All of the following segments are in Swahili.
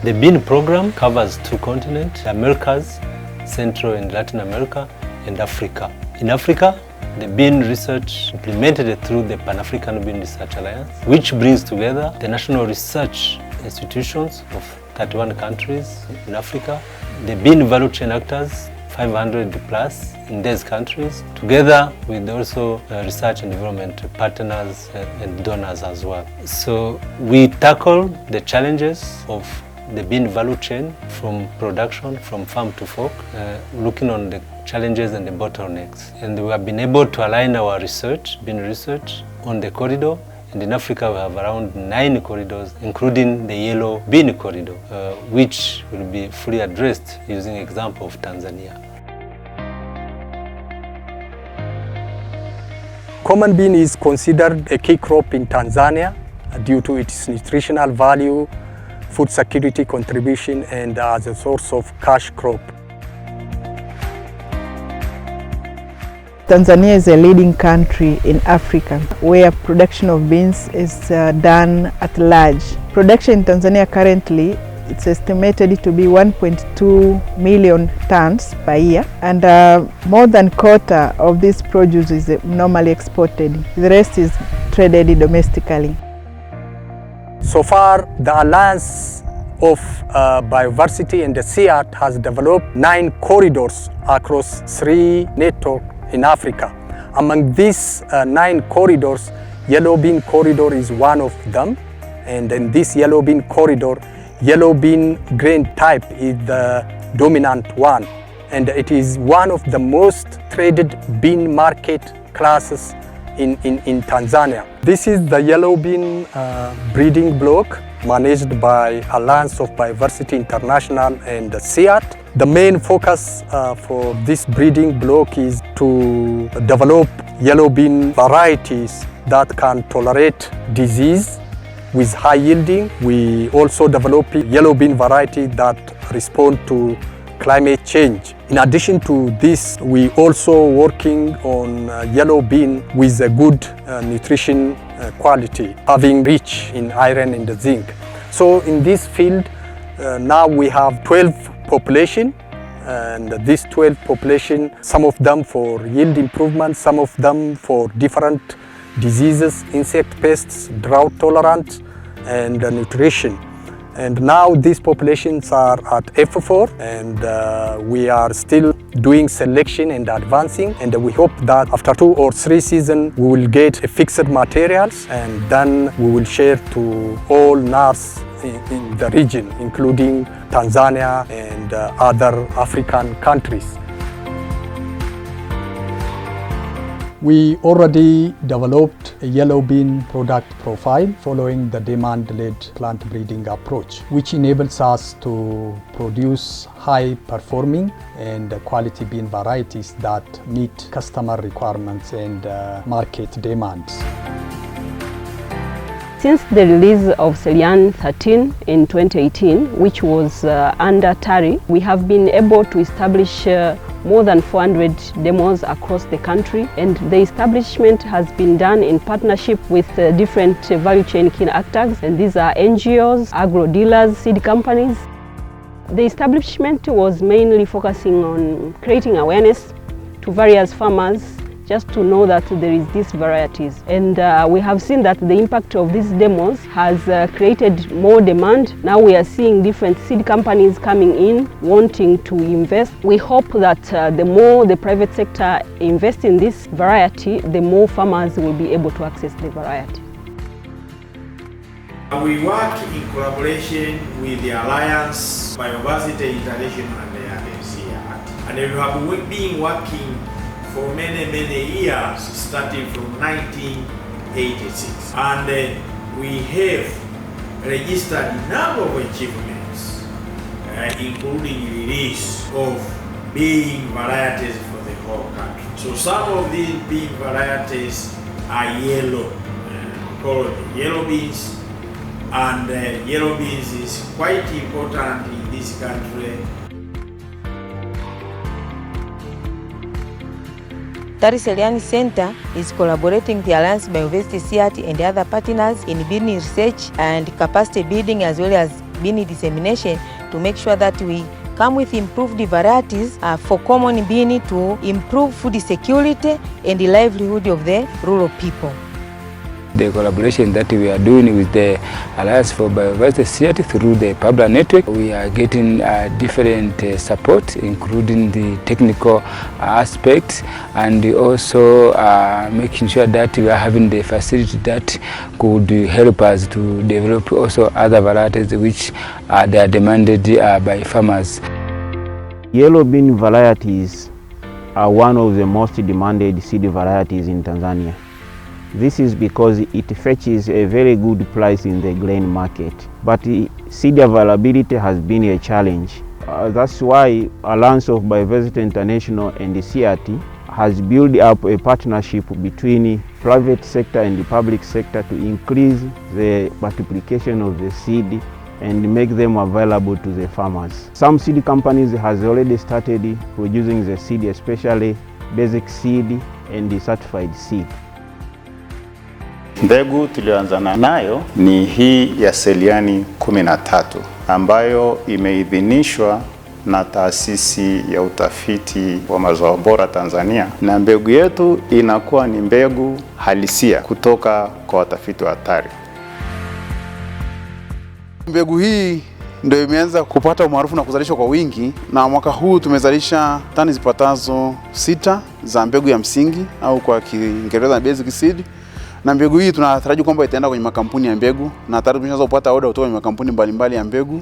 The bean program covers 2 continents, the Americas, Central and Latin America, and Africa. In Africa, the bean research implemented through the Pan-African Bean Research Alliance, which brings together the national research institutions of 31 countries in Africa, the bean value chain actors, 500 plus in these countries, together with also research and development partners and donors as well. So we tackle the challenges of the bean value chain from production, from farm to fork, looking on the challenges and the bottlenecks. And we have been able to align our research, bean research, on the corridor. And in Africa, we have around 9 corridors, including the yellow bean corridor, which will be fully addressed using example of Tanzania. Common bean is considered a key crop in Tanzania due to its nutritional value, food security contribution, and as a source of cash crop. Tanzania is a leading country in Africa where production of beans is done at large. Production in Tanzania currently, it's estimated to be 1.2 million tons per year, and more than quarter of this produce is normally exported. The rest is traded domestically. So far, the Alliance of Biodiversity and the CIAT has developed 9 corridors across 3 networks in Africa. Among these 9 corridors, yellow bean corridor is one of them. And in this yellow bean corridor, yellow bean grain type is the dominant one. And it is one of the most traded bean market classes in Tanzania. This is the yellow bean breeding block managed by Alliance of Biodiversity International and the CIAT. The main focus for this breeding block is to develop yellow bean varieties that can tolerate disease with high yielding. We also develop yellow bean varieties that respond to climate change. In addition to this, we also working on yellow bean with a good nutrition quality, having rich in iron and zinc. So in this field, now we have 12 population, and these 12 population, some of them for yield improvement, some of them for different diseases, insect pests, drought tolerant, and nutrition. And now these populations are at F4, and we are still doing selection and advancing, and we hope that after 2 or 3 seasons we will get a fixed materials, and then we will share to all NARS in the region, including Tanzania and other African countries. We already developed a yellow bean product profile following the demand-led plant breeding approach, which enables us to produce high-performing and quality bean varieties that meet customer requirements and market demands. Since the release of Celian 13 in 2018, which was under TARI, we have been able to establish more than 400 demos across the country, and the establishment has been done in partnership with different value chain key actors, and these are NGOs, agro dealers, seed companies. The establishment was mainly focusing on creating awareness to various farmers just to know that there is these varieties. And we have seen that the impact of these demos has created more demand. Now we are seeing different seed companies coming in, wanting to invest. We hope that the more the private sector invests in this variety, the more farmers will be able to access the variety. We work in collaboration with the Alliance, Biodiversity International and the CIAT. And we have been working for many years, starting from 1986. And we have registered a number of achievements, including release of bean varieties for the whole country. So some of these bean varieties are yellow, called yellow beans. And yellow beans is quite important in this country. TARI Celian Center is collaborating with the Alliance Biodiversity CIAT and other partners in bean research and capacity building, as well as bean dissemination to make sure that we come with improved varieties for common bean to improve food security and the livelihood of the rural people. The collaboration that we are doing with the Alliance for Biodiversity through the Pabla network, we are getting different support, including the technical aspects, and also making sure that we are having the facility that could help us to develop also other varieties which they are demanded by farmers. Yellow bean varieties are one of the most demanded seed varieties in Tanzania. This is because it fetches a very good price in the grain market, but seed availability has been a challenge. That's why Alliance of Biodiversity International and the CRT has built up a partnership between the private sector and the public sector to increase the multiplication of the seed and make them available to the farmers. Some seed companies has already started producing the seed, especially basic seed and the certified seed. Mbegu tulioanza nayo ni hii ya Seliani 13 ambayo imeidhinishwa na Taasisi ya Utafiti wa Mazao Bora Tanzania, na mbegu yetu inakuwa ni mbegu halisia kutoka kwa watafiti wa hatari. Mbegu hii ndio imeanza kupata umaarufu na kuzalishwa kwa wingi, na mwaka huu tumezalisha tani zipatazo 6 za mbegu ya msingi au kwa Kiingereza basic seed. Na mbegu hii tunataraji kwamba itaenda kwenye makampuni ya mbegu, na tayari tumeshaanza kupata oda kutoka kwenye makampuni mbalimbali ya mbegu.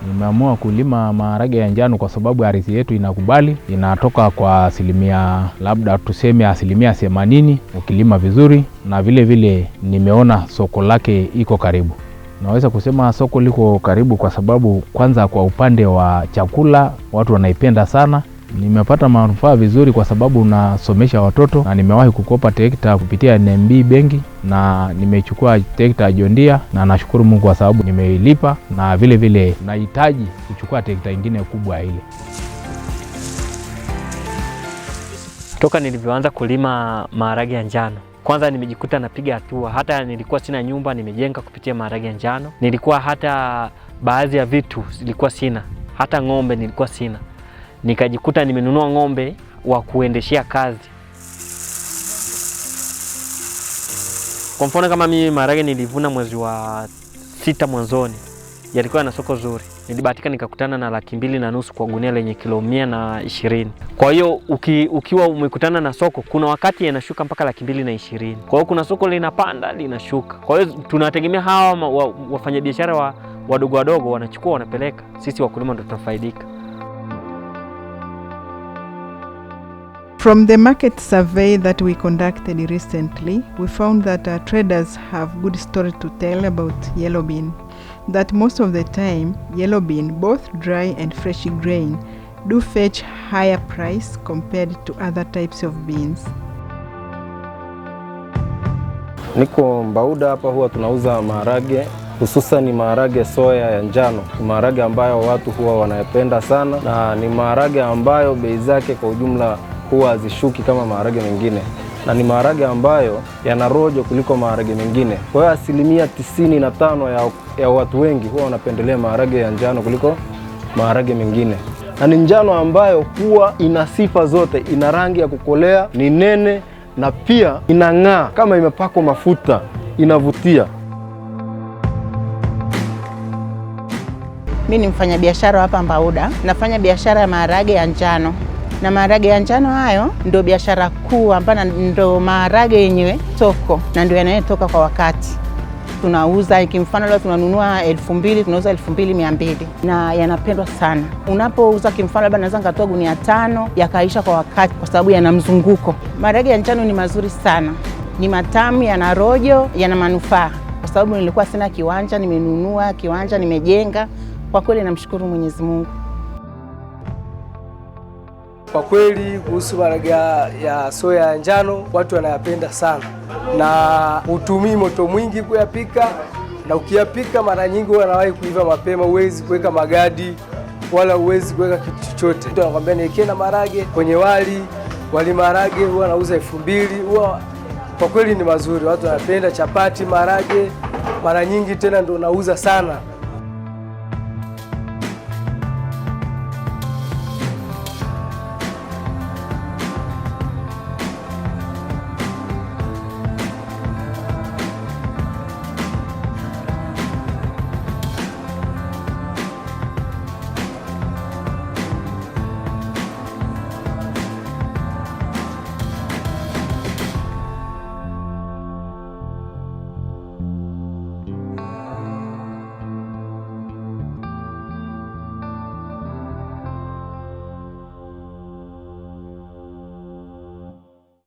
Nimeamua kulima maharage ya njano kwa sababu ardhi yetu inakubali, inatoka kwa asilimia labda tuseme asilimia 80 ukilima vizuri, na vile vile nimeona soko lake iko karibu. Naweza kusema soko liko karibu kwa sababu kwanza kwa upande wa chakula watu wanaipenda sana. Nimepata manufaa vizuri kwa sababu nasomesha watoto, na nimewahi kukopa trekta kupitia NMB benki, na nimechukua trekta Jondia, na nashukuru Mungu kwa sababu nimeilipa, na vile vile nahitaji kuchukua trekta nyingine kubwa ile. Toka nilivyoanza kulima maharage ya njano, kwanza nimejikuta napiga hatua. Hata nilikuwa sina nyumba, nimejenga kupitia maharage ya njano. Nilikuwa hata baadhi ya vitu nilikuwa sina, hata ng'ombe nilikuwa sina. Nikajikuta nimenunua ng'ombe wa kuendeshea kazi. Kwa mfano kama mimi maharage nilivuna mwezi wa 6 mwanzoni, yalikuwa na soko zuri. Nilibahatika nikakutana na 2.5 kwa gunia lenye kilo 120. Kwa hiyo ukiwa umekutana na soko, kuna wakati yanashuka mpaka 220. Kwa hiyo kuna soko linapanda linashuka. Kwa hiyo tunategemea hawa wafanyabiashara wadogo wadogo wanachukua wanapeleka, sisi wakulima ndio tunafaidika. From the market survey that we conducted recently, we found that traders have good story to tell about yellow bean. That most of the time, yellow bean, both dry and fresh grain, do fetch higher price compared to other types of beans. Niko Mbauda hapa, huwa tunauza maharage, hususan ni maharage soya ya njano. Ni maharage ambayo watu huwa wanayapenda sana, na ni maharage ambayo bei zake kwa ujumla huwa hazishuki kama maharage mengine, na ni maharage ambayo yana rojo kuliko maharage mengine. Kwa hiyo asilimia 95 ya watu wengi huwa wanapendelea maharage ya njano kuliko maharage mengine. Na ni njano ambayo huwa ina sifa zote, ina rangi ya kukolea, ni nene, na pia inang'aa kama imepakwa mafuta, inavutia. Mimi ni mfanyabiashara hapa Mbauda, nafanya biashara ya maharage ya njano. Na maharage ya njano hayo ndio biashara kuu, ambapo ndio maharage yenyewe soko na ndio yanayotoka kwa wakati. Tunauza kimfano leo tunanunua 2000, tunauza 2200, na yanapendwa sana. Unapouza kimfano labda naweza ngatoa gunia 5 yakaisha kwa wakati kwa sababu yana mzunguko. Maharage ya njano ni mazuri sana. Ni matamu, yana rojo, yana manufaa. Kwa sababu nilikuwa sina kiwanja, nimenunua kiwanja, nimejenga. Kwa kweli namshukuru Mwenyezi Mungu. Kwa kweli kuhusu maharage ya soya ya njano watu wanayapenda sana, na hutumii moto mwingi kuyapika, na ukiyapika mara nyingi wanawahi kuiva mapema. Huwezi kuweka magadi wala huwezi kuweka kitu chochote. Mtu anakuambia niwekee na maharage kwenye wali maharage huwa nauza 2000, huwa kwa kweli ni mazuri, watu wanapenda chapati, maharage, mara nyingi tena ndio nauza sana.